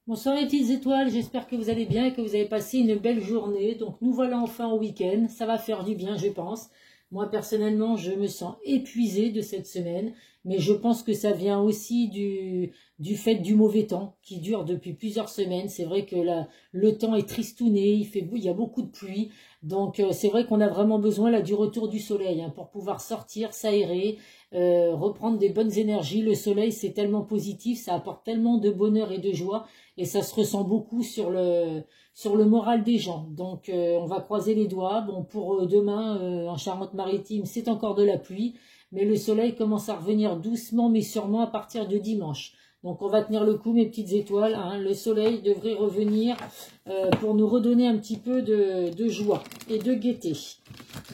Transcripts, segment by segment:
Bonsoir les petites étoiles, j'espère que vous allez bien et que vous avez passé une belle journée. Donc nous voilà enfin au week-end, ça va faire du bien je pense. Moi personnellement je me sens épuisée de cette semaine, mais je pense que ça vient aussi du fait du mauvais temps qui dure depuis plusieurs semaines. C'est vrai que le temps est tristouné, il y a beaucoup de pluie. Donc c'est vrai qu'on a vraiment besoin là du retour du soleil pour pouvoir sortir, s'aérer, reprendre des bonnes énergies. Le soleil c'est tellement positif, ça apporte tellement de bonheur et de joie. Et ça se ressent beaucoup sur le moral des gens. Donc on va croiser les doigts. Bon, pour demain, en Charente-Maritime, c'est encore de la pluie, mais le soleil commence à revenir doucement mais sûrement à partir de dimanche. Donc on va tenir le coup, mes petites étoiles. Le soleil devrait revenir pour nous redonner un petit peu de joie et de gaieté.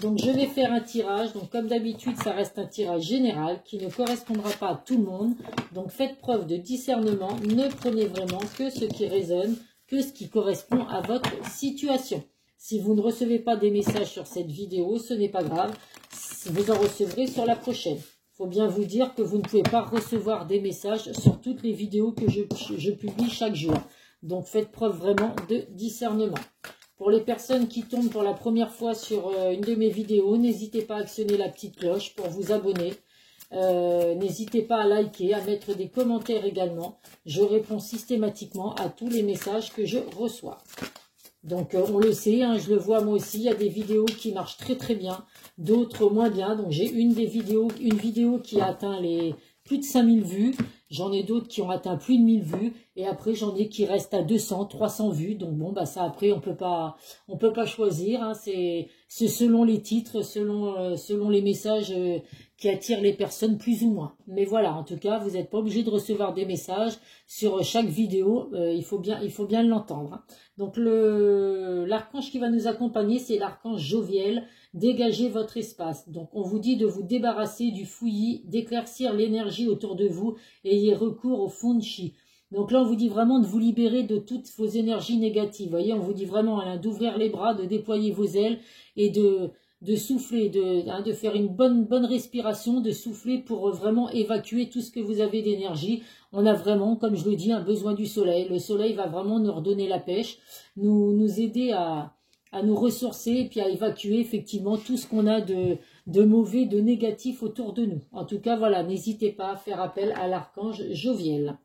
Donc je vais faire un tirage. Donc comme d'habitude, ça reste un tirage général qui ne correspondra pas à tout le monde. Donc faites preuve de discernement. Ne prenez vraiment que ce qui résonne, que ce qui correspond à votre situation. Si vous ne recevez pas des messages sur cette vidéo, ce n'est pas grave. Vous en recevrez sur la prochaine. Il faut bien vous dire que vous ne pouvez pas recevoir des messages sur toutes les vidéos que je publie chaque jour. Donc faites preuve vraiment de discernement. Pour les personnes qui tombent pour la première fois sur une de mes vidéos, n'hésitez pas à actionner la petite cloche pour vous abonner. N'hésitez pas à liker, à mettre des commentaires également. Je réponds systématiquement à tous les messages que je reçois. Donc on le sait, je le vois moi aussi, il y a des vidéos qui marchent très très bien, d'autres moins bien. Donc j'ai une vidéo qui a atteint les plus de 5000 vues, j'en ai d'autres qui ont atteint plus de 1000 vues, et après j'en ai qui restent à 200, 300 vues. Donc bon, bah ça après on peut pas choisir, c'est selon les titres, selon les messages qui attirent les personnes plus ou moins. Mais voilà, en tout cas, vous n'êtes pas obligé de recevoir des messages sur chaque vidéo, il faut bien l'entendre. Donc l'archange qui va nous accompagner, c'est l'archange Joviel. Dégagez votre espace. Donc on vous dit de vous débarrasser du fouillis, d'éclaircir l'énergie autour de vous. Ayez recours au feng shui. Donc là on vous dit vraiment de vous libérer de toutes vos énergies négatives. Vous voyez, on vous dit vraiment d'ouvrir les bras, de déployer vos ailes et de souffler, de faire une bonne respiration, de souffler pour vraiment évacuer tout ce que vous avez d'énergie. On a vraiment, comme je le dis, un besoin du soleil. Le soleil va vraiment nous redonner la pêche, nous aider à nous ressourcer et puis à évacuer effectivement tout ce qu'on a de mauvais, de négatif autour de nous. En tout cas, voilà, n'hésitez pas à faire appel à l'archange Joviel.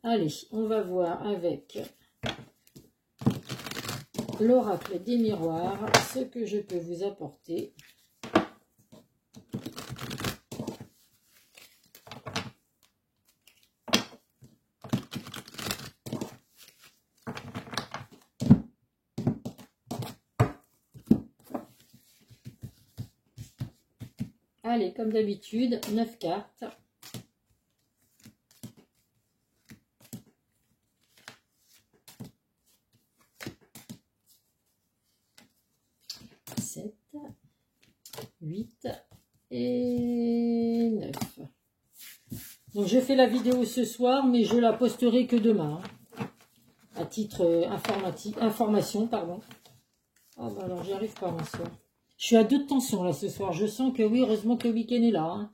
Allez, on va voir avec l'oracle des miroirs ce que je peux vous apporter. Allez, comme d'habitude, 9 cartes. Sept, 8 et 9. Donc je fais la vidéo ce soir, mais je la posterai que demain. À titre information, pardon. Oh bah alors j'y arrive pas mon soir. Je suis à 2 de tension là ce soir. Je sens que oui, heureusement que le week-end est là.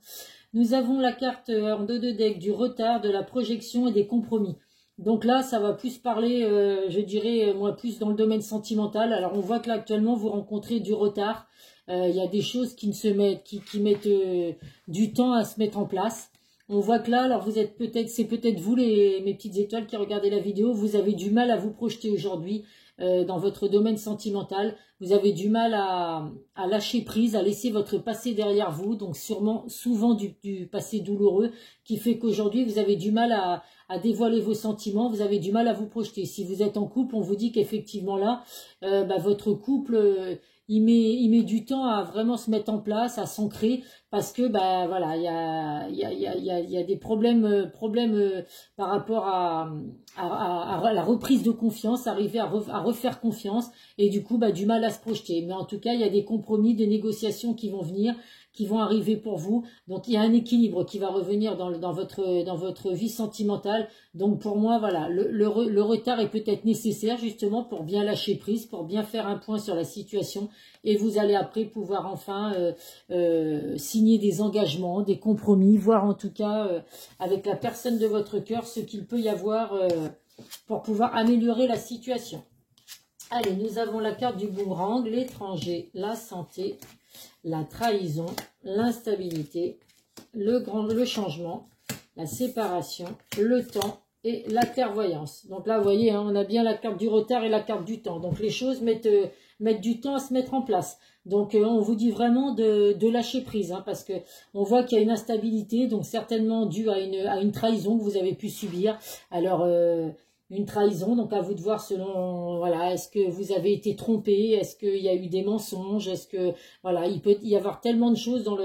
Nous avons la carte en 2 de deck du retard, de la projection et des compromis. Donc là, ça va plus parler, je dirais, moi, plus dans le domaine sentimental. Alors on voit que là, actuellement, vous rencontrez du retard. Il y a des choses qui mettent du temps à se mettre en place. On voit que là, alors c'est peut-être vous, mes petites étoiles qui regardez la vidéo, vous avez du mal à vous projeter aujourd'hui dans votre domaine sentimental. Vous avez du mal à lâcher prise, à laisser votre passé derrière vous. Donc souvent du passé douloureux qui fait qu'aujourd'hui, vous avez du mal à dévoiler vos sentiments. Vous avez du mal à vous projeter. Si vous êtes en couple, on vous dit qu'effectivement là, votre couple... il met du temps à vraiment se mettre en place, à s'ancrer, parce que voilà, il y a des problèmes par rapport à la reprise de confiance, arriver à refaire confiance, et du coup du mal à se projeter. Mais en tout cas, il y a des compromis, des négociations qui vont venir, qui vont arriver pour vous. Donc il y a un équilibre qui va revenir dans votre vie sentimentale. Donc pour moi, voilà, le retard est peut-être nécessaire justement pour bien lâcher prise, pour bien faire un point sur la situation, et vous allez après pouvoir enfin signer des engagements, des compromis, voir en tout cas avec la personne de votre cœur ce qu'il peut y avoir pour pouvoir améliorer la situation. Allez, nous avons la carte du boomerang, l'étranger, la santé, la trahison, l'instabilité, le changement, la séparation, le temps et la clairvoyance. Donc là, vous voyez, hein, on a bien la carte du retard et la carte du temps. Donc les choses mettent du temps à se mettre en place. Donc on vous dit vraiment de lâcher prise, hein, parce que on voit qu'il y a une instabilité, donc certainement due à une trahison que vous avez pu subir. Alors une trahison, donc à vous de voir selon, voilà, est-ce que vous avez été trompé, est-ce qu'il y a eu des mensonges, est-ce que, voilà, il peut y avoir tellement de choses dans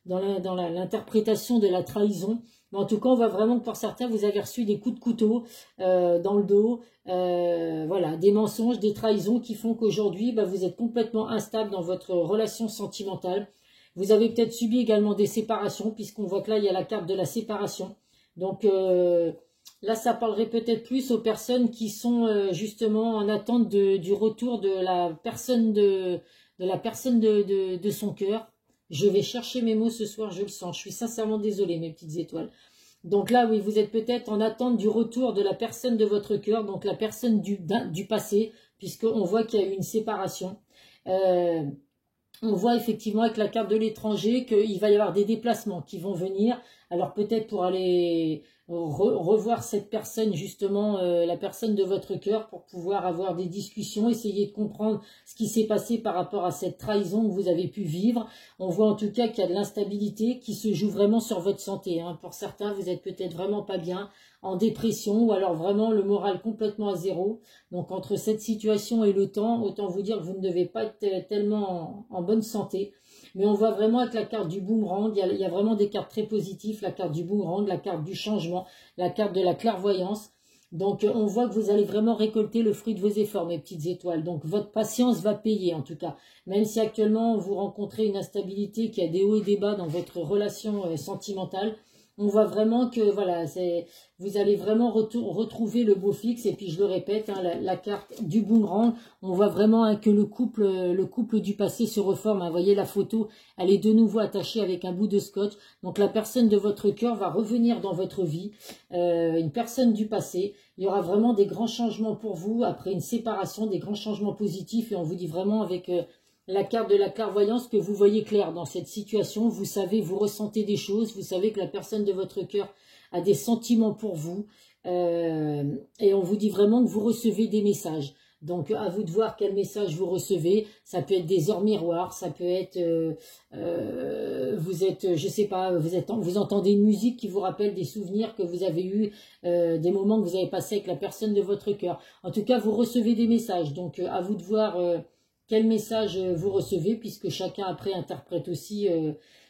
l'interprétation de la trahison. Mais en tout cas, on voit vraiment que pour certains, vous avez reçu des coups de couteau dans le dos, voilà, des mensonges, des trahisons qui font qu'aujourd'hui, bah, vous êtes complètement instable dans votre relation sentimentale. Vous avez peut-être subi également des séparations, puisqu'on voit que là, il y a la carte de la séparation. Donc là, ça parlerait peut-être plus aux personnes qui sont justement en attente du retour de la personne de son cœur. Je vais chercher mes mots ce soir, je le sens. Je suis sincèrement désolée, mes petites étoiles. Donc là, oui, vous êtes peut-être en attente du retour de la personne de votre cœur, donc la personne du passé, puisqu'on voit qu'il y a eu une séparation. On voit effectivement avec la carte de l'étranger qu'il va y avoir des déplacements qui vont venir. Alors peut-être pour aller revoir cette personne, justement, la personne de votre cœur, pour pouvoir avoir des discussions, essayer de comprendre ce qui s'est passé par rapport à cette trahison que vous avez pu vivre. On voit en tout cas qu'il y a de l'instabilité qui se joue vraiment sur votre santé, hein. Pour certains, vous êtes peut-être vraiment pas bien, en dépression, ou alors vraiment le moral complètement à zéro. Donc entre cette situation et le temps, autant vous dire que vous ne devez pas être tellement en bonne santé. Mais on voit vraiment avec la carte du boomerang, il y a vraiment des cartes très positives, la carte du boomerang, la carte du changement, la carte de la clairvoyance. Donc on voit que vous allez vraiment récolter le fruit de vos efforts, mes petites étoiles. Donc votre patience va payer en tout cas. Même si actuellement vous rencontrez une instabilité qui a des hauts et des bas dans votre relation sentimentale, on voit vraiment que voilà, vous allez vraiment retrouver le beau fixe. Et puis je le répète, hein, la carte du boomerang, on voit vraiment, hein, que le couple du passé se reforme, hein. Vous voyez la photo, elle est de nouveau attachée avec un bout de scotch. Donc la personne de votre cœur va revenir dans votre vie, une personne du passé. Il y aura vraiment des grands changements pour vous après une séparation, des grands changements positifs. Et on vous dit vraiment avec la carte de la clairvoyance que vous voyez clair dans cette situation. Vous savez, vous ressentez des choses, vous savez que la personne de votre cœur a des sentiments pour vous, et on vous dit vraiment que vous recevez des messages. Donc à vous de voir quel message vous recevez. Ça peut être des heures miroirs, ça peut être vous êtes, je sais pas, vous entendez une musique qui vous rappelle des souvenirs que vous avez eus, des moments que vous avez passés avec la personne de votre cœur. En tout cas, vous recevez des messages. Donc à vous de voir quel message vous recevez, puisque chacun après interprète aussi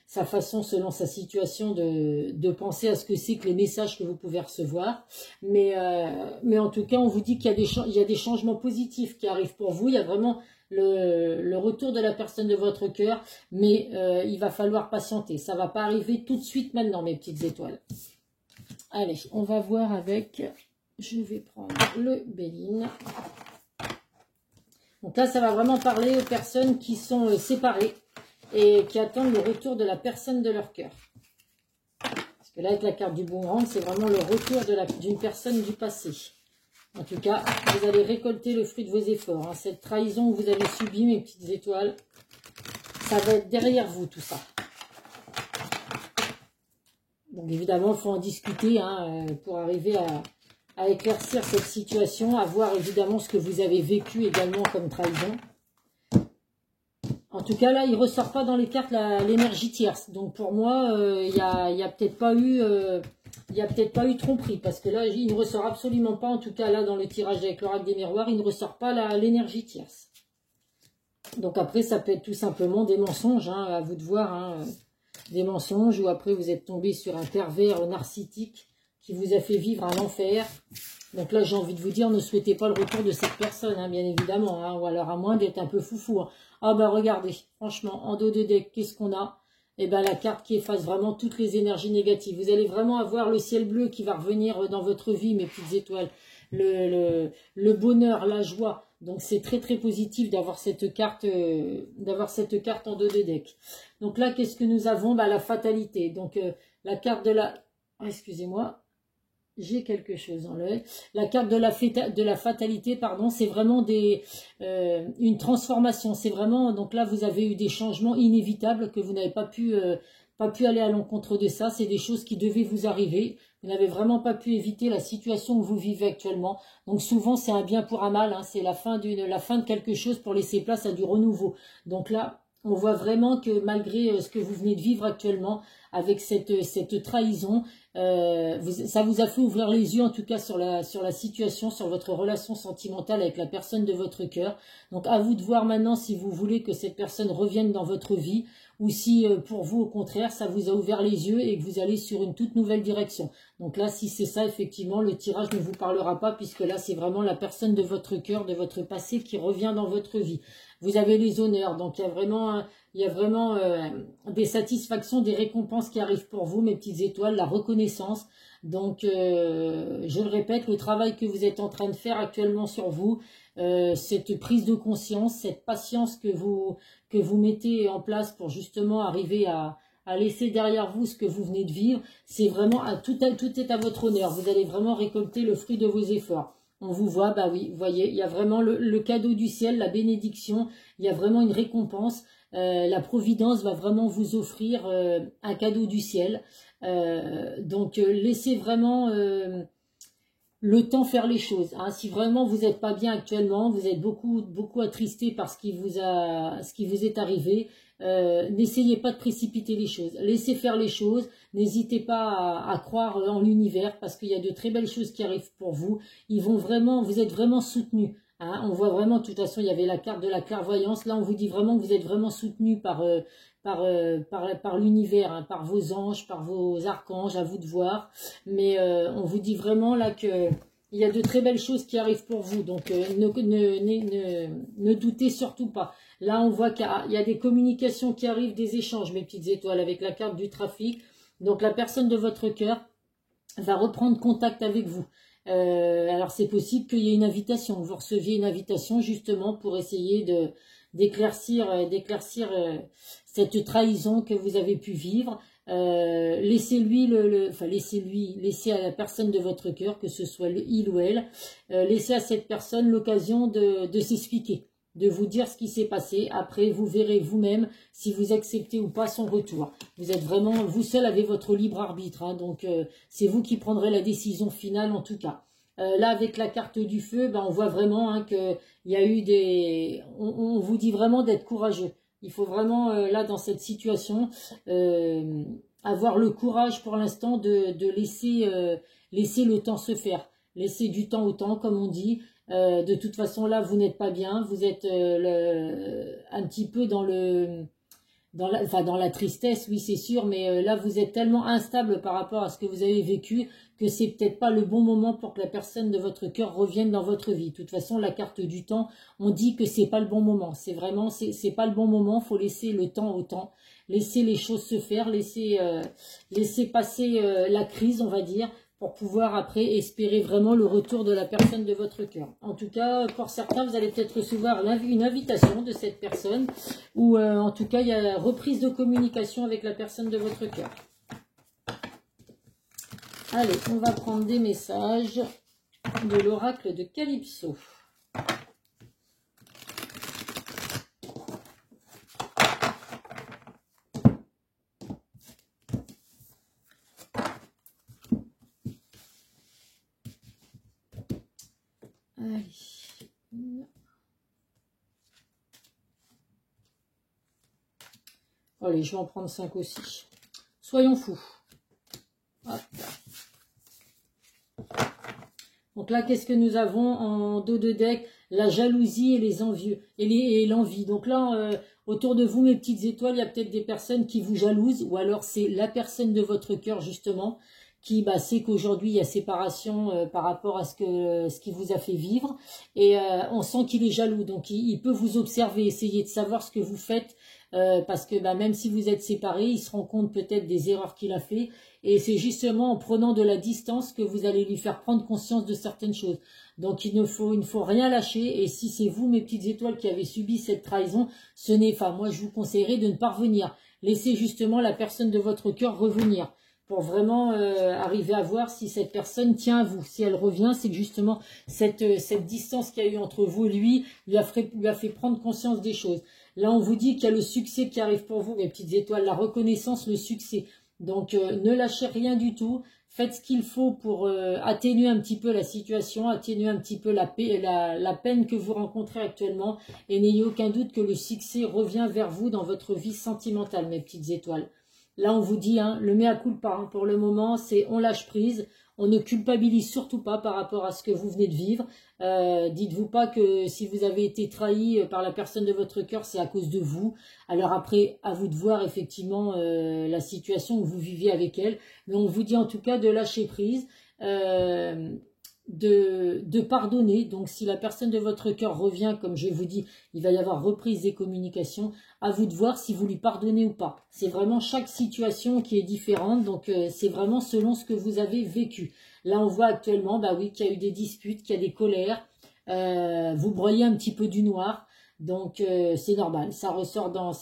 sa façon selon sa situation de penser à ce que c'est que les messages que vous pouvez recevoir. Mais en tout cas, on vous dit qu'il y a des changements positifs qui arrivent pour vous. Il y a vraiment le retour de la personne de votre cœur, mais il va falloir patienter. Ça ne va pas arriver tout de suite maintenant, mes petites étoiles. Allez, on va voir avec... Je vais prendre le Béline. Donc là, ça va vraiment parler aux personnes qui sont séparées et qui attendent le retour de la personne de leur cœur. Parce que là, avec la carte du boomerang, c'est vraiment le retour d'une personne du passé. En tout cas, vous allez récolter le fruit de vos efforts, hein. Cette trahison que vous avez subie, mes petites étoiles, ça va être derrière vous, tout ça. Donc évidemment, il faut en discuter, hein, pour arriver à éclaircir cette situation, à voir évidemment ce que vous avez vécu également comme trahison. En tout cas, là, il ne ressort pas dans les cartes l'énergie tierce. Donc pour moi, il n'y a peut-être pas eu tromperie, parce que là, il ne ressort absolument pas, en tout cas là, dans le tirage avec l'oracle des miroirs, il ne ressort pas l'énergie tierce. Donc après, ça peut être tout simplement des mensonges, hein, à vous de voir, hein, des mensonges, ou après vous êtes tombé sur un pervers narcissique qui vous a fait vivre un enfer. Donc là, j'ai envie de vous dire, ne souhaitez pas le retour de cette personne, hein, bien évidemment, hein, ou alors à moins d'être un peu foufou, hein. Ah bah regardez, franchement, en dos de deck, qu'est-ce qu'on a? Eh ben la carte qui efface vraiment toutes les énergies négatives. Vous allez vraiment avoir le ciel bleu qui va revenir dans votre vie, mes petites étoiles. Le bonheur, la joie. Donc c'est très très positif d'avoir cette carte en dos de deck. Donc là, qu'est-ce que nous avons? Bah, la fatalité. Donc la carte de la... Excusez-moi. j'ai quelque chose dans l'œil. La carte de la fatalité, pardon, c'est vraiment une transformation. C'est vraiment, donc là, vous avez eu des changements inévitables que vous n'avez pas pu aller à l'encontre de ça. C'est des choses qui devaient vous arriver. Vous n'avez vraiment pas pu éviter la situation que vous vivez actuellement. Donc souvent, c'est un bien pour un mal. Hein. C'est la fin de quelque chose pour laisser place à du renouveau. Donc là, on voit vraiment que malgré ce que vous venez de vivre actuellement, avec cette trahison, ça vous a fait ouvrir les yeux en tout cas sur la situation, sur votre relation sentimentale avec la personne de votre cœur. Donc à vous de voir maintenant si vous voulez que cette personne revienne dans votre vie ou si pour vous au contraire ça vous a ouvert les yeux et que vous allez sur une toute nouvelle direction. Donc là si c'est ça effectivement le tirage ne vous parlera pas puisque là c'est vraiment la personne de votre cœur, de votre passé qui revient dans votre vie. Vous avez les honneurs, donc il y a vraiment des satisfactions, des récompenses qui arrivent pour vous, mes petites étoiles, la reconnaissance. Donc, je le répète, le travail que vous êtes en train de faire actuellement sur vous, cette prise de conscience, cette patience que vous mettez en place pour justement arriver à laisser derrière vous ce que vous venez de vivre, c'est vraiment, tout est à votre honneur. Vous allez vraiment récolter le fruit de vos efforts. On vous voit, bah oui, vous voyez, il y a vraiment le cadeau du ciel, la bénédiction, il y a vraiment une récompense. La providence va vraiment vous offrir un cadeau du ciel. Donc, laissez vraiment le temps faire les choses. Hein. Si vraiment vous n'êtes pas bien actuellement, vous êtes beaucoup attristé par ce qui vous est arrivé, n'essayez pas de précipiter les choses. Laissez faire les choses. N'hésitez pas à croire en l'univers parce qu'il y a de très belles choses qui arrivent pour vous. Vous êtes vraiment soutenu. Hein. On voit vraiment, de toute façon, il y avait la carte de la clairvoyance. Là, on vous dit vraiment que vous êtes vraiment soutenu par l'univers, hein, par vos anges, par vos archanges, à vous de voir. Mais on vous dit vraiment là que il y a de très belles choses qui arrivent pour vous. Donc ne doutez surtout pas. Là, on voit qu'il y a des communications qui arrivent, des échanges, mes petites étoiles, avec la carte du trafic. Donc la personne de votre cœur va reprendre contact avec vous. Alors c'est possible qu'il y ait une invitation. Vous receviez une invitation justement pour essayer d'éclaircir cette trahison que vous avez pu vivre. Laissez à la personne de votre cœur, que ce soit il ou elle, laissez à cette personne l'occasion de s'expliquer, de vous dire ce qui s'est passé. Après, vous verrez vous-même si vous acceptez ou pas son retour. Vous êtes vraiment, vous seul avez votre libre arbitre, hein, donc c'est vous qui prendrez la décision finale en tout cas. Là, avec la carte du feu, on voit vraiment hein, qu'il y a eu on vous dit vraiment d'être courageux. Il faut vraiment, là, dans cette situation, avoir le courage pour l'instant de laisser le temps se faire. Laisser du temps au temps, comme on dit. De toute façon, là, vous n'êtes pas bien. Vous êtes un petit peu dans la tristesse, oui, c'est sûr. Mais là, vous êtes tellement instable par rapport à ce que vous avez vécu que c'est peut-être pas le bon moment pour que la personne de votre cœur revienne dans votre vie. De toute façon, la carte du temps, on dit que c'est pas le bon moment. C'est vraiment, c'est pas le bon moment. Faut laisser le temps au temps, laisser les choses se faire, laisser passer la crise, on va dire, pour pouvoir après espérer vraiment le retour de la personne de votre cœur. En tout cas, pour certains, vous allez peut-être recevoir une invitation de cette personne, ou en tout cas, il y a la reprise de communication avec la personne de votre cœur. Allez, on va prendre des messages de l'oracle de Calypso. Allez. Allez, je vais en prendre 5 aussi. Soyons fous. Hop. Donc là, qu'est-ce que nous avons en dos de deck? La jalousie et les envieux et l'envie. Donc là, autour de vous, mes petites étoiles, il y a peut-être des personnes qui vous jalousent, ou alors c'est la personne de votre cœur justement qui sait qu'aujourd'hui il y a séparation par rapport à ce qui vous a fait vivre, et on sent qu'il est jaloux. Donc il peut vous observer, essayer de savoir ce que vous faites. Parce que même si vous êtes séparés, il se rend compte peut-être des erreurs qu'il a fait. Et c'est justement en prenant de la distance que vous allez lui faire prendre conscience de certaines choses. Donc il ne faut rien lâcher. Et si c'est vous, mes petites étoiles, qui avez subi cette trahison, moi je vous conseillerais de ne pas revenir. Laissez justement la personne de votre cœur revenir. pour vraiment arriver à voir si cette personne tient à vous. Si elle revient, c'est que justement cette distance qu'il y a eu entre vous et lui lui a fait prendre conscience des choses. Là, on vous dit qu'il y a le succès qui arrive pour vous, mes petites étoiles, la reconnaissance, le succès. Donc, ne lâchez rien du tout. Faites ce qu'il faut pour atténuer un petit peu la situation, atténuer un petit peu la peine que vous rencontrez actuellement. Et n'ayez aucun doute que le succès revient vers vous dans votre vie sentimentale, mes petites étoiles. Là, on vous dit, hein, le mea culpa, hein, pour le moment, c'est on lâche prise. On ne culpabilise surtout pas par rapport à ce que vous venez de vivre. Dites-vous pas que si vous avez été trahi par la personne de votre cœur, c'est à cause de vous. Alors après, à vous de voir effectivement la situation où vous vivez avec elle. Mais on vous dit en tout cas de lâcher prise, de pardonner. Donc si la personne de votre cœur revient, comme je vous dis, il va y avoir reprise des communications. À vous de voir si vous lui pardonnez ou pas. C'est vraiment chaque situation qui est différente, donc c'est vraiment selon ce que vous avez vécu. Là, on voit actuellement, bah oui, qu'il y a eu des disputes, qu'il y a des colères. Vous broyez un petit peu du noir, donc c'est normal. Ça ressort dans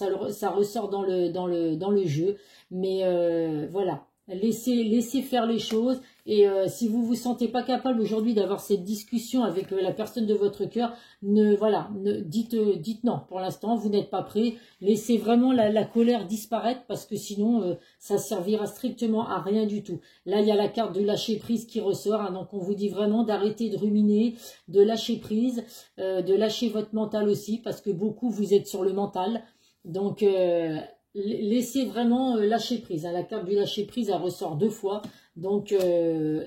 le jeu, mais voilà. Laissez faire les choses et si vous vous sentez pas capable aujourd'hui d'avoir cette discussion avec la personne de votre cœur, dites non. Pour l'instant, vous n'êtes pas prêt. Laissez vraiment la colère disparaître parce que sinon, ça servira strictement à rien du tout. Là, il y a la carte de lâcher prise qui ressort. Hein, donc, on vous dit vraiment d'arrêter de ruminer, de lâcher prise, de lâcher votre mental aussi parce que beaucoup, vous êtes sur le mental. Donc, laissez vraiment lâcher prise. Hein. La carte du lâcher prise, elle ressort 2 fois. Donc,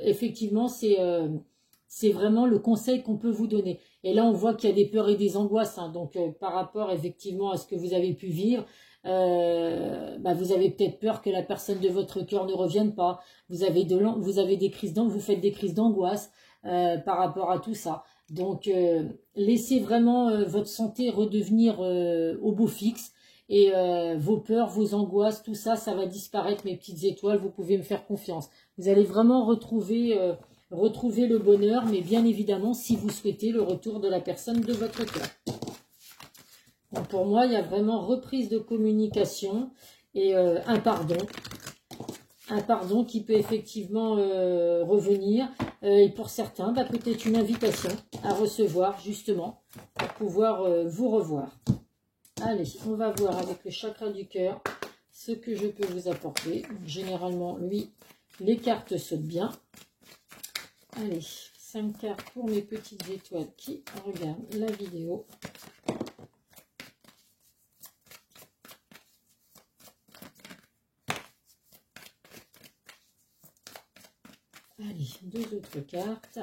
effectivement, c'est vraiment le conseil qu'on peut vous donner. Et là, on voit qu'il y a des peurs et des angoisses. Hein. Donc, par rapport, effectivement, à ce que vous avez pu vivre, vous avez peut-être peur que la personne de votre cœur ne revienne pas. Vous avez des crises vous faites des crises d'angoisse par rapport à tout ça. Donc, laissez vraiment votre santé redevenir au beau fixe. Et vos peurs, vos angoisses, tout ça, ça va disparaître, mes petites étoiles. Vous pouvez me faire confiance. Vous allez vraiment retrouver le bonheur, mais bien évidemment, si vous souhaitez le retour de la personne de votre cœur. Donc pour moi, il y a vraiment reprise de communication et un pardon. Un pardon qui peut effectivement revenir. Et pour certains, peut-être une invitation à recevoir, justement, pour pouvoir vous revoir. Allez, on va voir avec le chakra du cœur ce que je peux vous apporter. Généralement, lui, les cartes sautent bien. Allez, 5 cartes pour mes petites étoiles qui regardent la vidéo. Allez, 2 autres cartes.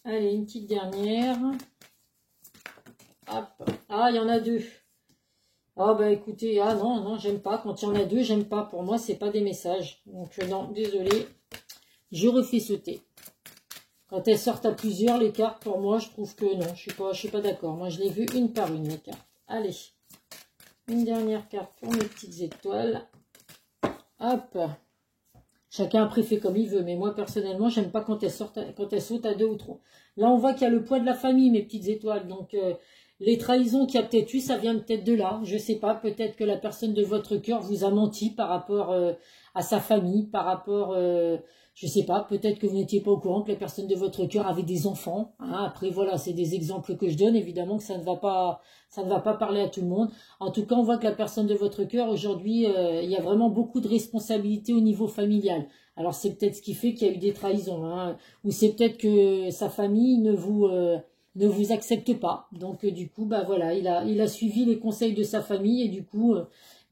Allez, une petite dernière. Hop. Ah, il y en a 2. Ah, bah écoutez, ah non, j'aime pas. Quand il y en a 2, j'aime pas. Pour moi, c'est pas des messages. Donc, non, désolé. Je refais sauter. Quand elles sortent à plusieurs, les cartes, pour moi, je trouve que non. Je suis pas d'accord. Moi, je les vu une par une, les cartes. Allez. Une dernière carte pour mes petites étoiles. Hop. Chacun après fait comme il veut, mais moi personnellement, j'aime pas quand elles sautent à 2 ou 3. Là, on voit qu'il y a le poids de la famille, mes petites étoiles. Donc, les trahisons qu'il y a peut-être eu, ça vient peut-être de là. Je sais pas, peut-être que la personne de votre cœur vous a menti par rapport à sa famille, par rapport, je sais pas, peut-être que vous n'étiez pas au courant que la personne de votre cœur avait des enfants. Hein. Après, voilà, c'est des exemples que je donne. Évidemment que ça ne va pas parler à tout le monde. En tout cas, on voit que la personne de votre cœur, aujourd'hui, il y a vraiment beaucoup de responsabilités au niveau familial. Alors, c'est peut-être ce qui fait qu'il y a eu des trahisons. Hein. Ou c'est peut-être que sa famille ne vous accepte pas. Donc, du coup, voilà, il a suivi les conseils de sa famille et du coup,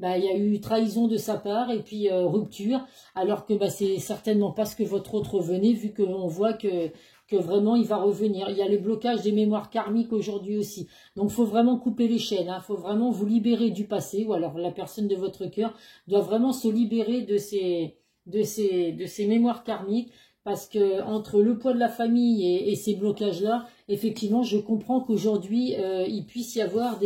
il y a eu trahison de sa part et puis rupture. Alors que c'est certainement pas ce que votre autre venait, vu qu'on voit que vraiment il va revenir. Il y a le blocage des mémoires karmiques aujourd'hui aussi. Donc il faut vraiment couper les chaînes, il faut vraiment vous libérer du passé, ou alors la personne de votre cœur doit vraiment se libérer de ces mémoires karmiques, parce que entre le poids de la famille et ces blocages-là, effectivement, je comprends qu'aujourd'hui, il puisse y avoir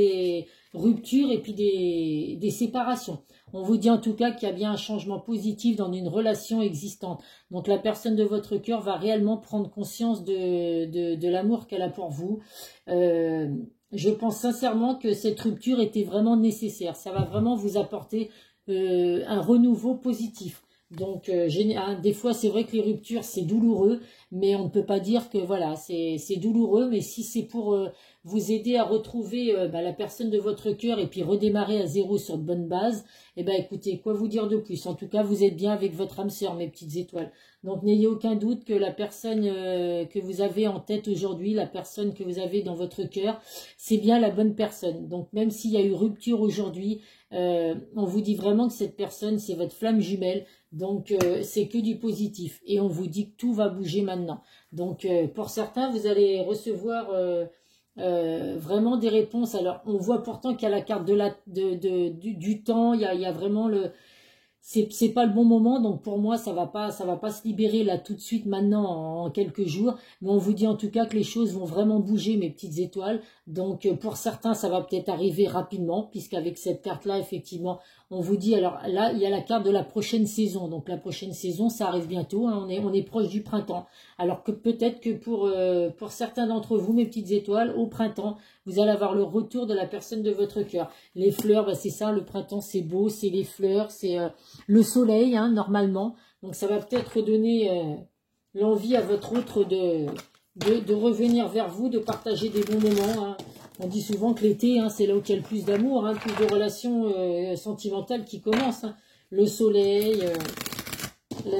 ruptures et puis des séparations. On vous dit en tout cas qu'il y a bien un changement positif dans une relation existante. Donc la personne de votre cœur va réellement prendre conscience de l'amour qu'elle a pour vous. Je pense sincèrement que cette rupture était vraiment nécessaire. Ça va vraiment vous apporter un renouveau positif. Donc, des fois, c'est vrai que les ruptures, c'est douloureux, mais on ne peut pas dire que, voilà, c'est douloureux, mais si c'est pour vous aider à retrouver la personne de votre cœur et puis redémarrer à zéro sur de bonnes bases, eh ben, écoutez, quoi vous dire de plus? En tout cas, vous êtes bien avec votre âme sœur, mes petites étoiles. Donc, n'ayez aucun doute que la personne que vous avez en tête aujourd'hui, la personne que vous avez dans votre cœur, c'est bien la bonne personne. Donc, même s'il y a eu rupture aujourd'hui, on vous dit vraiment que cette personne, c'est votre flamme jumelle. Donc, c'est que du positif. Et on vous dit que tout va bouger maintenant. Donc, pour certains, vous allez recevoir vraiment des réponses. Alors, on voit pourtant qu'il y a la carte du temps. Il y a vraiment le... C'est pas le bon moment, donc pour moi ça va pas se libérer là tout de suite maintenant en quelques jours, mais on vous dit en tout cas que les choses vont vraiment bouger, mes petites étoiles. Donc pour certains ça va peut-être arriver rapidement, puisqu'avec cette carte là effectivement on vous dit, alors là il y a la carte de la prochaine saison, donc la prochaine saison ça arrive bientôt, hein, on est proche du printemps, alors que peut-être que pour certains d'entre vous, mes petites étoiles, au printemps vous allez avoir le retour de la personne de votre cœur. Les fleurs, c'est ça, le printemps c'est beau, c'est les fleurs, c'est le soleil, hein, normalement. Donc ça va peut-être donner l'envie à votre autre de revenir vers vous, de partager des bons moments. Hein. On dit souvent que l'été, hein, c'est là où il y a le plus d'amour, hein, plus de relations sentimentales qui commencent. Hein. Le soleil,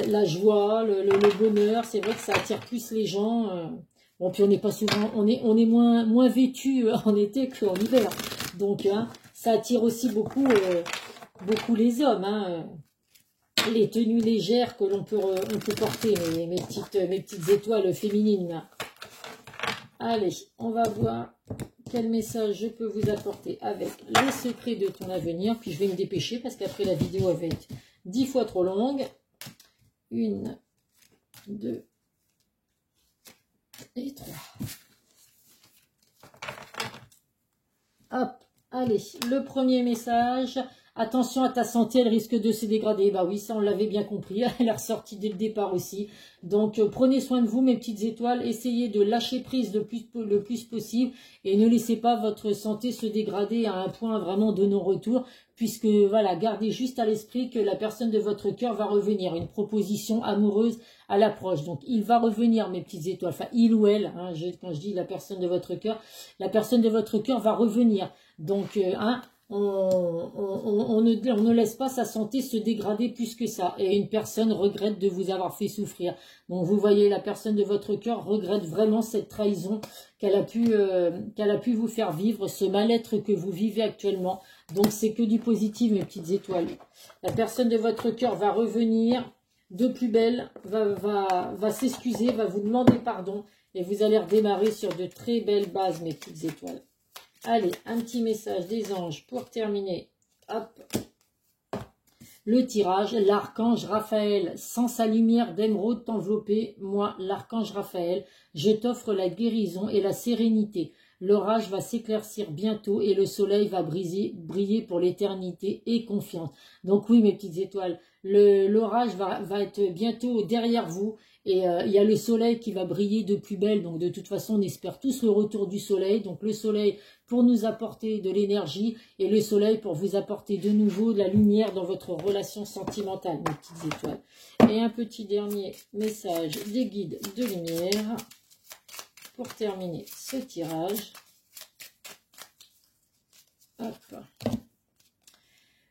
la joie, le bonheur, c'est vrai que ça attire plus les gens. Bon, puis on n'est pas souvent, on est moins vêtu en été qu'en hiver. Donc, hein, ça attire aussi beaucoup les hommes. Hein. Les tenues légères que on peut porter, mes petites étoiles féminines. Allez, on va voir quel message je peux vous apporter avec les secrets de ton avenir. Puis je vais me dépêcher parce qu'après la vidéo elle va être 10 fois trop longue. 1, 2 et 3. Hop, allez, le premier message. Attention à ta santé, elle risque de se dégrader. Bah oui, ça on l'avait bien compris, elle est ressortie dès le départ aussi. Donc prenez soin de vous, mes petites étoiles, essayez de lâcher prise le plus possible et ne laissez pas votre santé se dégrader à un point vraiment de non-retour, puisque voilà, gardez juste à l'esprit que la personne de votre cœur va revenir, une proposition amoureuse à l'approche. Donc il va revenir, mes petites étoiles, enfin il ou elle, hein, quand je dis la personne de votre cœur va revenir. Donc on ne laisse pas sa santé se dégrader plus que ça. Et une personne regrette de vous avoir fait souffrir. Donc vous voyez, la personne de votre cœur regrette vraiment cette trahison qu'elle a pu vous faire vivre, ce mal-être que vous vivez actuellement. Donc c'est que du positif, mes petites étoiles. La personne de votre cœur va revenir de plus belle, va s'excuser, va vous demander pardon. Et vous allez redémarrer sur de très belles bases, mes petites étoiles. Allez, un petit message des anges pour terminer. Hop. Le tirage, l'archange Raphaël, sans sa lumière d'émeraude t'envelopper, moi, l'archange Raphaël, je t'offre la guérison et la sérénité. L'orage va s'éclaircir bientôt et le soleil va briller pour l'éternité et confiance. Donc oui, mes petites étoiles, l'orage va être bientôt derrière vous. Et il y a le soleil qui va briller de plus belle. Donc de toute façon, on espère tous le retour du soleil. Donc le soleil pour nous apporter de l'énergie et le soleil pour vous apporter de nouveau de la lumière dans votre relation sentimentale, mes petites étoiles. Et un petit dernier message des guides de lumière pour terminer ce tirage. Hop.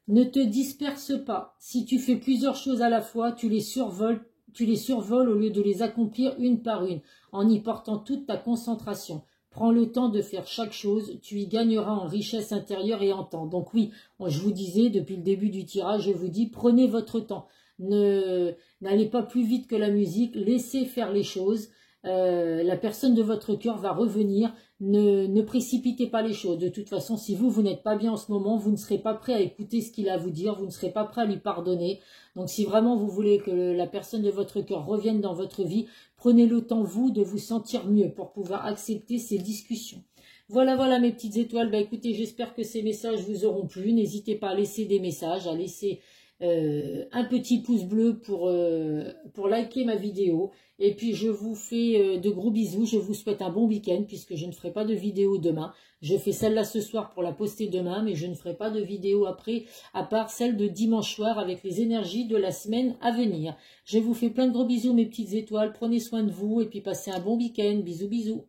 Ne te disperse pas. Si tu fais plusieurs choses à la fois, tu les survoles au lieu de les accomplir une par une, en y portant toute ta concentration. Prends le temps de faire chaque chose, tu y gagneras en richesse intérieure et en temps. Donc oui, je vous disais, depuis le début du tirage, je vous dis, prenez votre temps. N'allez pas plus vite que la musique, laissez faire les choses. La personne de votre cœur va revenir. Ne précipitez pas les choses. De toute façon, si vous n'êtes pas bien en ce moment, vous ne serez pas prêt à écouter ce qu'il a à vous dire, vous ne serez pas prêt à lui pardonner. Donc si vraiment vous voulez que la personne de votre cœur revienne dans votre vie, prenez le temps, vous, de vous sentir mieux pour pouvoir accepter ces discussions. Voilà, voilà mes petites étoiles. Bah écoutez, j'espère que ces messages vous auront plu. N'hésitez pas à laisser des messages, à laisser un petit pouce bleu pour liker ma vidéo. Et puis je vous fais de gros bisous. Je vous souhaite un bon week-end puisque je ne ferai pas de vidéo demain. Je fais celle-là ce soir pour la poster demain, mais je ne ferai pas de vidéo après, à part celle de dimanche soir avec les énergies de la semaine à venir. Je vous fais plein de gros bisous mes petites étoiles. Prenez soin de vous et puis passez un bon week-end. Bisous, bisous.